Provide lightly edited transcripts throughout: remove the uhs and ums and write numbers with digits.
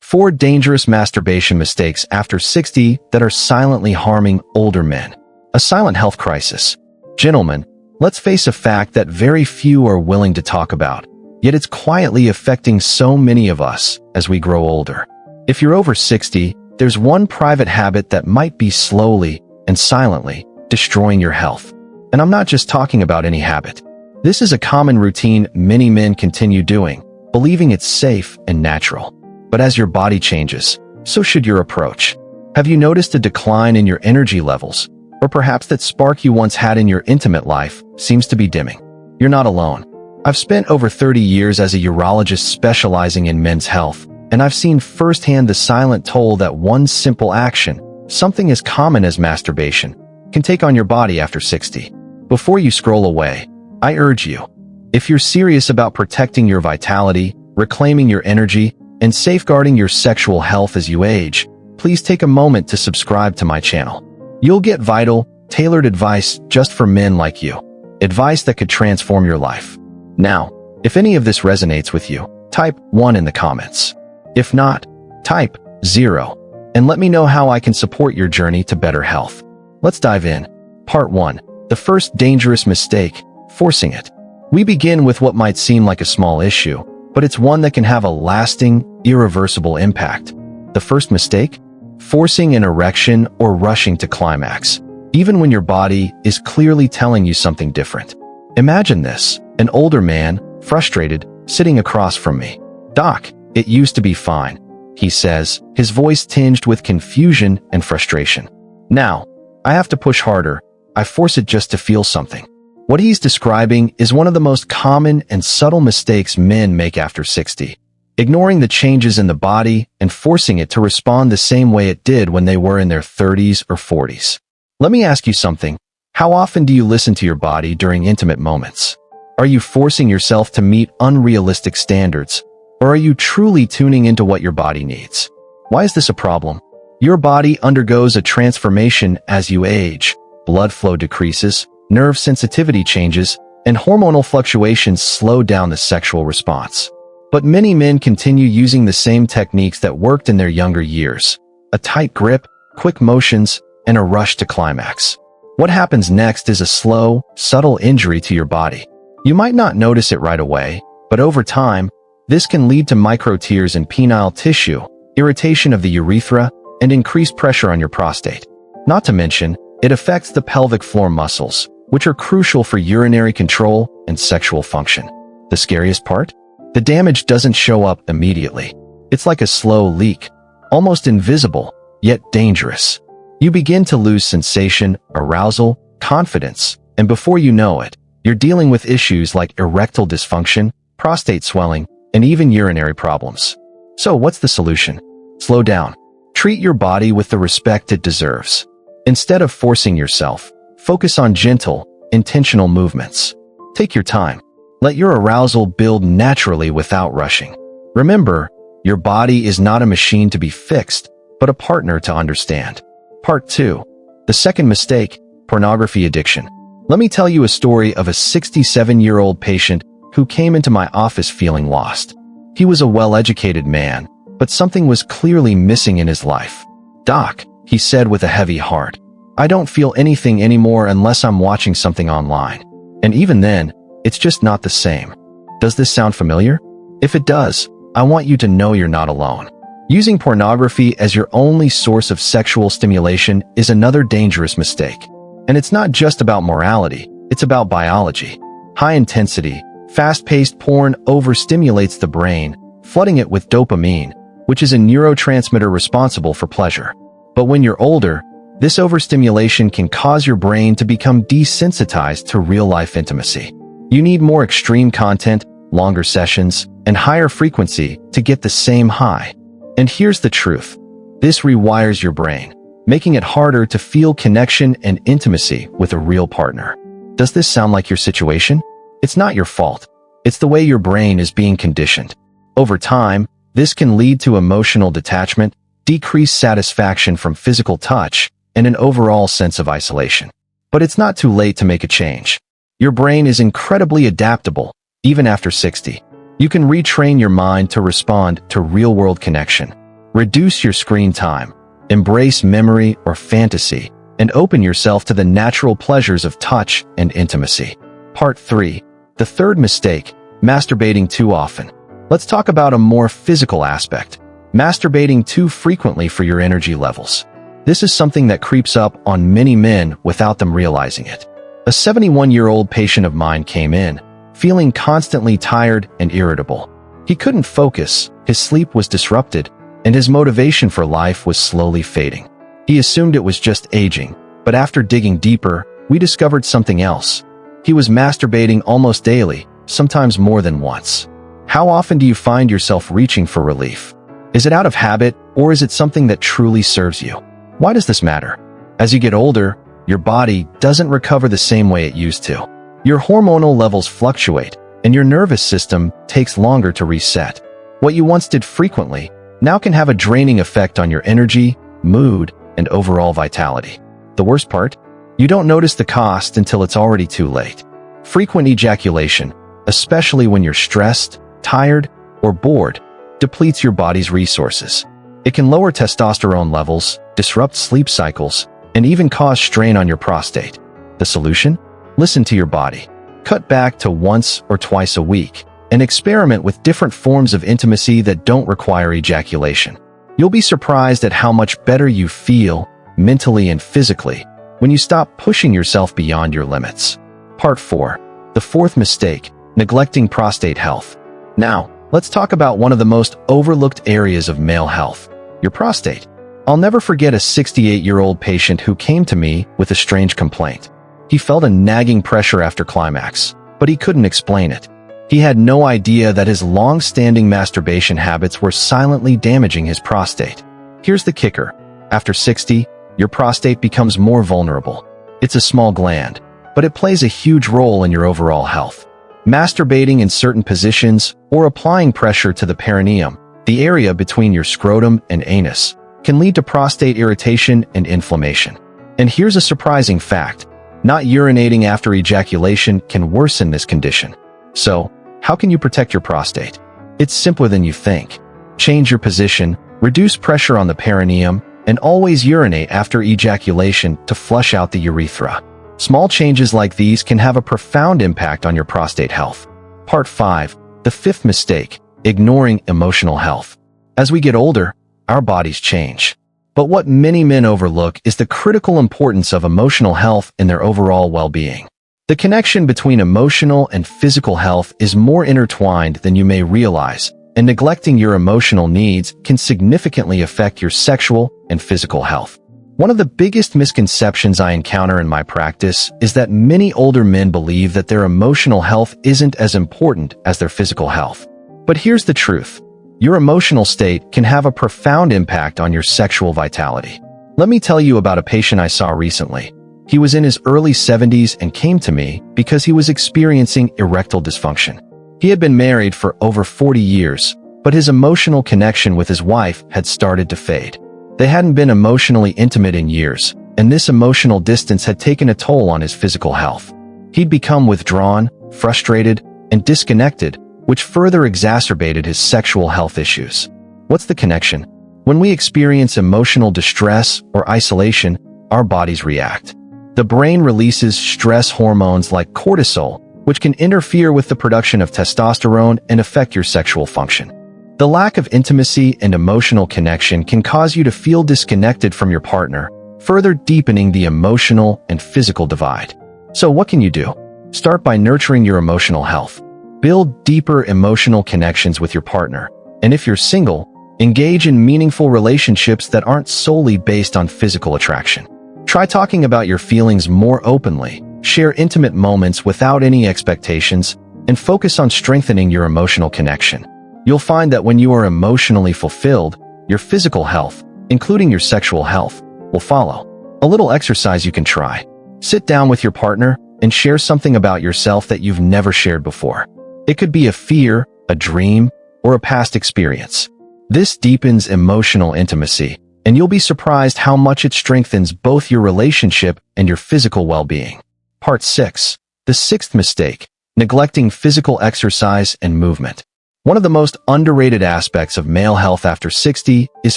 4 dangerous masturbation mistakes after 60 that are silently harming older men. A silent health crisis. Gentlemen, let's face a fact that very few are willing to talk about, yet it's quietly affecting so many of us as we grow older. If you're over 60, there's one private habit that might be slowly and silently destroying your health. And I'm not just talking about any habit. This is a common routine many men continue doing, believing it's safe and natural. But as your body changes, so should your approach. Have you noticed a decline in your energy levels? Or perhaps that spark you once had in your intimate life seems to be dimming? You're not alone. I've spent over 30 years as a urologist specializing in men's health, and I've seen firsthand the silent toll that one simple action, something as common as masturbation, can take on your body after 60. Before you scroll away, I urge you, if you're serious about protecting your vitality, reclaiming your energy, and safeguarding your sexual health as you age, please take a moment to subscribe to my channel. You'll get vital, tailored advice just for men like you. Advice that could transform your life. Now, if any of this resonates with you, type 1 in the comments. If not, type 0, and let me know how I can support your journey to better health. Let's dive in. Part 1. The first dangerous mistake, forcing it. We begin with what might seem like a small issue, but it's one that can have a lasting, irreversible impact. The first mistake? Forcing an erection or rushing to climax, even when your body is clearly telling you something different. Imagine this, an older man, frustrated, sitting across from me. "Doc, it used to be fine," he says, his voice tinged with confusion and frustration. "Now, I have to push harder. I force it just to feel something." What he's describing is one of the most common and subtle mistakes men make after 60. Ignoring the changes in the body and forcing it to respond the same way it did when they were in their 30s or 40s. Let me ask you something. How often do you listen to your body during intimate moments? Are you forcing yourself to meet unrealistic standards? Or are you truly tuning into what your body needs? Why is this a problem? Your body undergoes a transformation as you age. Blood flow decreases, nerve sensitivity changes, and hormonal fluctuations slow down the sexual response. But many men continue using the same techniques that worked in their younger years. A tight grip, quick motions, and a rush to climax. What happens next is a slow, subtle injury to your body. You might not notice it right away, but over time, this can lead to micro-tears in penile tissue, irritation of the urethra, and increased pressure on your prostate. Not to mention, it affects the pelvic floor muscles, which are crucial for urinary control and sexual function. The scariest part? The damage doesn't show up immediately. It's like a slow leak, almost invisible, yet dangerous. You begin to lose sensation, arousal, confidence, and before you know it, you're dealing with issues like erectile dysfunction, prostate swelling, and even urinary problems. So what's the solution? Slow down. Treat your body with the respect it deserves. Instead of forcing yourself, focus on gentle, intentional movements. Take your time. Let your arousal build naturally without rushing. Remember, your body is not a machine to be fixed, but a partner to understand. Part 2. The second mistake, pornography addiction. Let me tell you a story of a 67-year-old patient who came into my office feeling lost. He was a well-educated man, but something was clearly missing in his life. "Doc," he said with a heavy heart, "I don't feel anything anymore unless I'm watching something online. And even then, it's just not the same." Does this sound familiar? If it does, I want you to know you're not alone. Using pornography as your only source of sexual stimulation is another dangerous mistake. And it's not just about morality, it's about biology. High-intensity, fast-paced porn overstimulates the brain, flooding it with dopamine, which is a neurotransmitter responsible for pleasure. But when you're older, this overstimulation can cause your brain to become desensitized to real-life intimacy. You need more extreme content, longer sessions, and higher frequency to get the same high. And here's the truth. This rewires your brain, making it harder to feel connection and intimacy with a real partner. Does this sound like your situation? It's not your fault. It's the way your brain is being conditioned. Over time, this can lead to emotional detachment, decreased satisfaction from physical touch, and an overall sense of isolation. But it's not too late to make a change. Your brain is incredibly adaptable, even after 60. You can retrain your mind to respond to real-world connection. Reduce your screen time, embrace memory or fantasy, and open yourself to the natural pleasures of touch and intimacy. Part 3. The third mistake, masturbating too often. Let's talk about a more physical aspect. Masturbating too frequently for your energy levels. This is something that creeps up on many men without them realizing it. A 71-year-old patient of mine came in, feeling constantly tired and irritable. He couldn't focus, his sleep was disrupted, and his motivation for life was slowly fading. He assumed it was just aging, but after digging deeper, we discovered something else. He was masturbating almost daily, sometimes more than once. How often do you find yourself reaching for relief? Is it out of habit, or is it something that truly serves you? Why does this matter? As you get older, your body doesn't recover the same way it used to. Your hormonal levels fluctuate, and your nervous system takes longer to reset. What you once did frequently now can have a draining effect on your energy, mood, and overall vitality. The worst part? You don't notice the cost until it's already too late. Frequent ejaculation, especially when you're stressed, tired, or bored, depletes your body's resources. It can lower testosterone levels, disrupt sleep cycles, and even cause strain on your prostate. The solution? Listen to your body. Cut back to once or twice a week, and experiment with different forms of intimacy that don't require ejaculation. You'll be surprised at how much better you feel, mentally and physically, when you stop pushing yourself beyond your limits. Part 4. The fourth mistake, neglecting prostate health. Now, let's talk about one of the most overlooked areas of male health, your prostate. I'll never forget a 68-year-old patient who came to me with a strange complaint. He felt a nagging pressure after climax, but he couldn't explain it. He had no idea that his long-standing masturbation habits were silently damaging his prostate. Here's the kicker. After 60, your prostate becomes more vulnerable. It's a small gland, but it plays a huge role in your overall health. Masturbating in certain positions or applying pressure to the perineum, the area between your scrotum and anus, can lead to prostate irritation and inflammation. And here's a surprising fact. Not urinating after ejaculation can worsen this condition. So, how can you protect your prostate? It's simpler than you think. Change your position, reduce pressure on the perineum, and always urinate after ejaculation to flush out the urethra. Small changes like these can have a profound impact on your prostate health. Part 5. The fifth mistake, ignoring emotional health. As we get older, our bodies change. But what many men overlook is the critical importance of emotional health in their overall well-being. The connection between emotional and physical health is more intertwined than you may realize, and neglecting your emotional needs can significantly affect your sexual and physical health. One of the biggest misconceptions I encounter in my practice is that many older men believe that their emotional health isn't as important as their physical health. But here's the truth. Your emotional state can have a profound impact on your sexual vitality. Let me tell you about a patient I saw recently. He was in his early 70s and came to me because he was experiencing erectile dysfunction. He had been married for over 40 years, but his emotional connection with his wife had started to fade. They hadn't been emotionally intimate in years, and this emotional distance had taken a toll on his physical health. He'd become withdrawn, frustrated, and disconnected, which further exacerbated his sexual health issues. What's the connection? When we experience emotional distress or isolation, our bodies react. The brain releases stress hormones like cortisol, which can interfere with the production of testosterone and affect your sexual function. The lack of intimacy and emotional connection can cause you to feel disconnected from your partner, further deepening the emotional and physical divide. So what can you do? Start by nurturing your emotional health. Build deeper emotional connections with your partner, and if you're single, engage in meaningful relationships that aren't solely based on physical attraction. Try talking about your feelings more openly, share intimate moments without any expectations, and focus on strengthening your emotional connection. You'll find that when you are emotionally fulfilled, your physical health, including your sexual health, will follow. A little exercise you can try. Sit down with your partner and share something about yourself that you've never shared before. It could be a fear, a dream, or a past experience. This deepens emotional intimacy, and you'll be surprised how much it strengthens both your relationship and your physical well-being. Part 6. The sixth mistake, neglecting physical exercise and movement. One of the most underrated aspects of male health after 60 is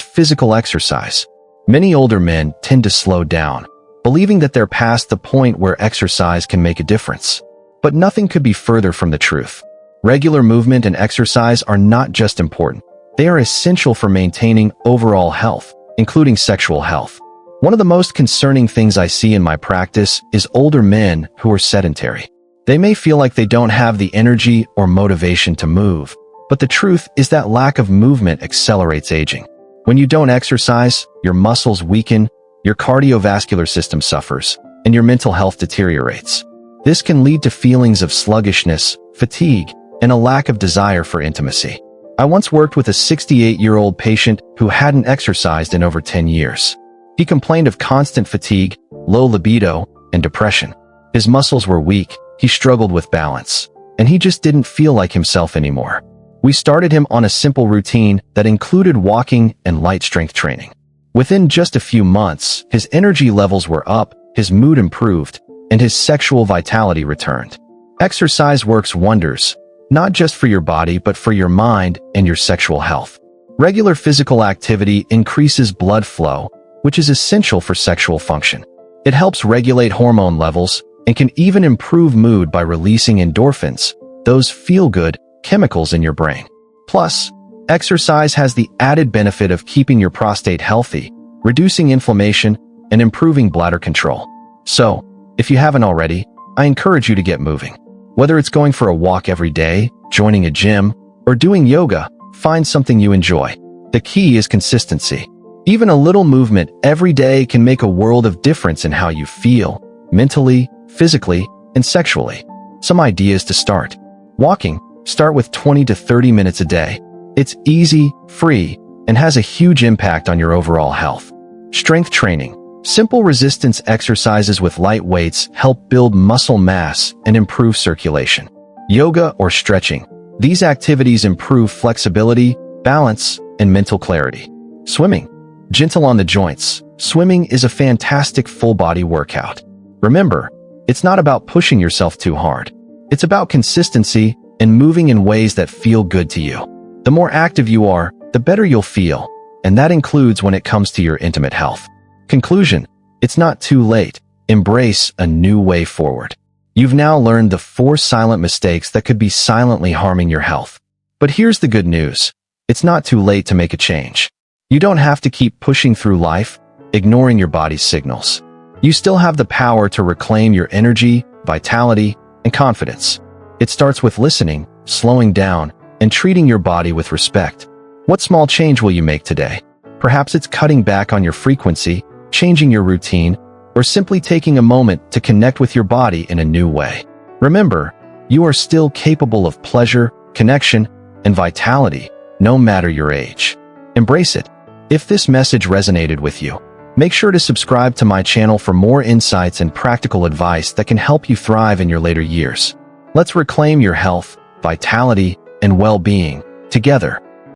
physical exercise. Many older men tend to slow down, believing that they're past the point where exercise can make a difference. But nothing could be further from the truth. Regular movement and exercise are not just important. They are essential for maintaining overall health, including sexual health. One of the most concerning things I see in my practice is older men who are sedentary. They may feel like they don't have the energy or motivation to move, but the truth is that lack of movement accelerates aging. When you don't exercise, your muscles weaken, your cardiovascular system suffers, and your mental health deteriorates. This can lead to feelings of sluggishness, fatigue, and a lack of desire for intimacy. I once worked with a 68-year-old patient who hadn't exercised in over 10 years. He complained of constant fatigue, low libido, and depression. His muscles were weak, he struggled with balance, and he just didn't feel like himself anymore. We started him on a simple routine that included walking and light strength training. Within just a few months, his energy levels were up, his mood improved, and his sexual vitality returned. Exercise works wonders, not just for your body but for your mind and your sexual health. Regular physical activity increases blood flow, which is essential for sexual function. It helps regulate hormone levels and can even improve mood by releasing endorphins, those feel-good chemicals in your brain. Plus, exercise has the added benefit of keeping your prostate healthy, reducing inflammation, and improving bladder control. So, if you haven't already, I encourage you to get moving. Whether it's going for a walk every day, joining a gym, or doing yoga, find something you enjoy. The key is consistency. Even a little movement every day can make a world of difference in how you feel, mentally, physically, and sexually. Some ideas to start. Walking. Start with 20 to 30 minutes a day. It's easy, free, and has a huge impact on your overall health. Strength training. Simple resistance exercises with light weights help build muscle mass and improve circulation. Yoga or stretching. These activities improve flexibility, balance, and mental clarity. Swimming. Gentle on the joints. Swimming is a fantastic full-body workout. Remember, it's not about pushing yourself too hard. It's about consistency and moving in ways that feel good to you. The more active you are, the better you'll feel, and that includes when it comes to your intimate health. Conclusion: it's not too late. Embrace a new way forward. You've now learned the 4 silent mistakes that could be silently harming your health. But here's the good news. It's not too late to make a change. You don't have to keep pushing through life, ignoring your body's signals. You still have the power to reclaim your energy, vitality, and confidence. It starts with listening, slowing down, and treating your body with respect. What small change will you make today? Perhaps it's cutting back on your frequency, changing your routine, or simply taking a moment to connect with your body in a new way. Remember, you are still capable of pleasure, connection, and vitality, no matter your age. Embrace it. If this message resonated with you, make sure to subscribe to my channel for more insights and practical advice that can help you thrive in your later years. Let's reclaim your health, vitality, and well-being together.